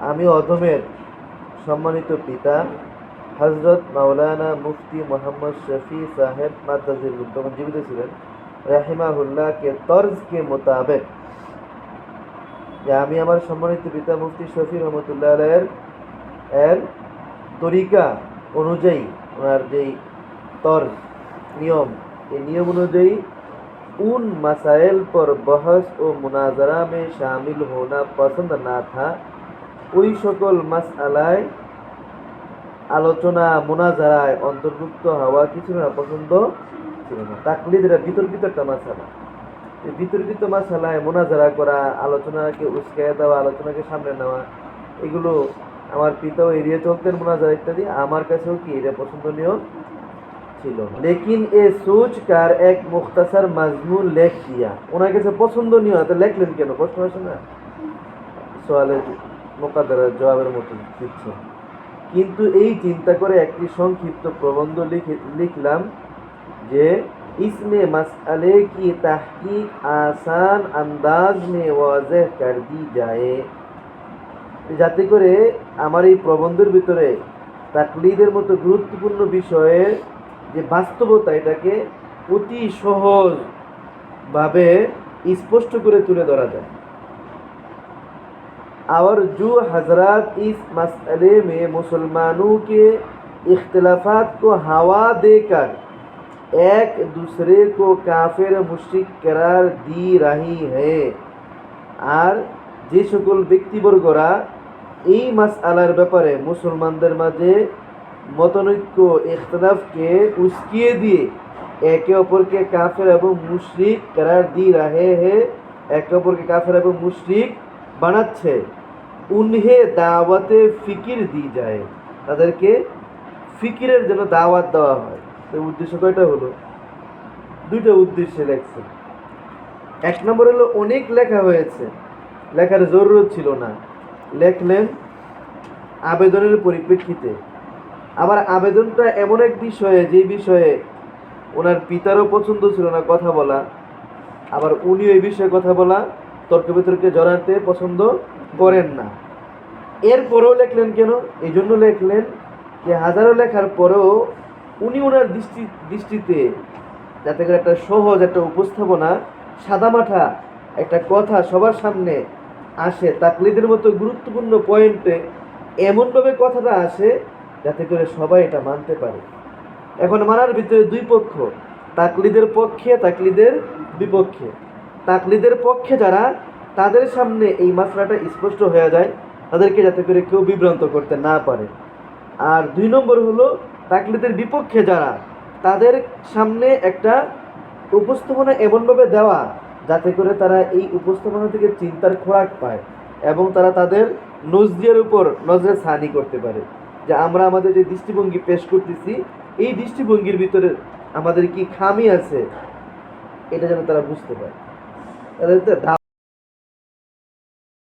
আমি অধমের সম্মানিত পিতা হজরত মাওলানা মুফতি মোহাম্মদ শফি সাহেব মাদ্দাজির তখন জীবিত ছিলেন রাহিমাহুল্লাহ কে তর্জ কে মোতাবেক, যে আমি আমার সম্মানিত পিতা মুফতি শফি রহমতুল্লাহ এর তরিকা অনুযায়ী, ওনার যেই তর্জ নিয়ম, এই নিয়ম অনুযায়ী उन मसाइल पर बहस व मुनाजरा में शामिल होना पसंद ना था, ওই সকল মাসআলায় আলোচনা মুনাজারায় অন্তর্ভুক্ত হওয়া কিছু না পছন্দ ছিল না। তাকলিদ এটা বিতর্কিত একটা মাসালা, এই বিতর্কিত মাসালায় মুনাজারা করা, আলোচনাকে উস্কাইয়া দেওয়া, আলোচনাকে সামনে নেওয়া, এগুলো আমার পিতাও এড়িয়ে চলতেন মুনাজারা ইত্যাদি। আমার কাছেও কি এটা পছন্দনীয় ছিল। লেকিন এ সোচ কার এক মুখতাসার মাজমুন লেখ দিয়া, ওনার কাছে পছন্দনীয়, তো লেখলেন কেন? প্রশ্ন আসে না, সোয়ালের মোকাদ্দারের জবাবের মতো দিচ্ছে। কিন্তু এই চিন্তা করে একটি সংক্ষিপ্ত প্রবন্ধ লিখলাম যে इसमें मसले की तहकीक आसान अंदाज में वाज़ेह कर दी जाए, যাতে করে আমার এই প্রবন্ধের ভিতরে তাকলিদের মতো গুরুত্বপূর্ণ বিষয়ে যে বাস্তবতা, এটাকে অতি সহজভাবে স্পষ্ট করে তুলে ধরা যায়। और जो हजरात इस मसले में मुसलमानों के इख्तिलाफात को हवा देकर एक दूसरे को काफिर मुशरिक करार दी रही है, আর যে সকল ব্যক্তিবর্গরা এই মাসআলার ব্যাপারে মুসলমানদের মাঝে মতনৈক্য ইখতিলাফকে উস্কিয়ে দিয়ে একে অপরকে কাফের এবং মুশরিক करार दी रहे हैं, একে অপরকে কাফের এবং মুশরিক বানাচ্ছে, উনহে দাওয়াতে ফিকির দি যায়, তাদেরকে ফিকিরের জন্য দাওয়াত দেওয়া হয়। তো উদ্দেশ্য কয়টা হলো? দুইটা উদ্দেশ্যে লেখছে। এক নম্বর হলো অনেক লেখা হয়েছে, লেখার জরুরত ছিল না, লেখলেন আবেদনের পরিপ্রেক্ষিতে। আবার আবেদনটা এমন এক বিষয়ে, যে বিষয়ে ওনার পিতারও পছন্দ ছিল না কথা বলা, আবার উনিও এই বিষয়ে কথা বলা, তর্ক বিতর্কে জড়াতে পছন্দ করেন না। এরপরেও লেখলেন কেন? এই জন্য লেখলেন যে হাজারো লেখার পরেও উনি ওনার দৃষ্টিতে যাতে করে একটা সহজ একটা উপস্থাপনা, সাদামাঠা একটা কথা সবার সামনে আসে, তাকলিদের মতো গুরুত্বপূর্ণ পয়েন্টে এমনভাবে কথাটা আসে যাতে করে সবাই এটা মানতে পারে। এখন মানার ভিতরে দুই পক্ষ, তাকলিদের পক্ষে, তাকলিদের বিপক্ষে। তাকলিদের পক্ষে যারা, তাদের সামনে এই মাসলাটা স্পষ্ট হয়ে যায়, তাদেরকে যাতে করে কেউ বিভ্রান্ত করতে না পারে। আর দুই নম্বর হলো তাকলিদের বিপক্ষে যারা, তাদের সামনে একটা উপস্থাপনা এমনভাবে দেওয়া যাতে করে তারা এই উপস্থাপনা থেকে চিন্তার খোরাক পায় এবং তারা তাদের নজরিয়ার উপর নজরে সানি করতে পারে, যে আমরা আমাদের যে দৃষ্টিভঙ্গি পেশ করতেছি, এই দৃষ্টিভঙ্গির ভিতরে আমাদের কি খামি আছে, এটা যেন তারা বুঝতে পারে। তাদের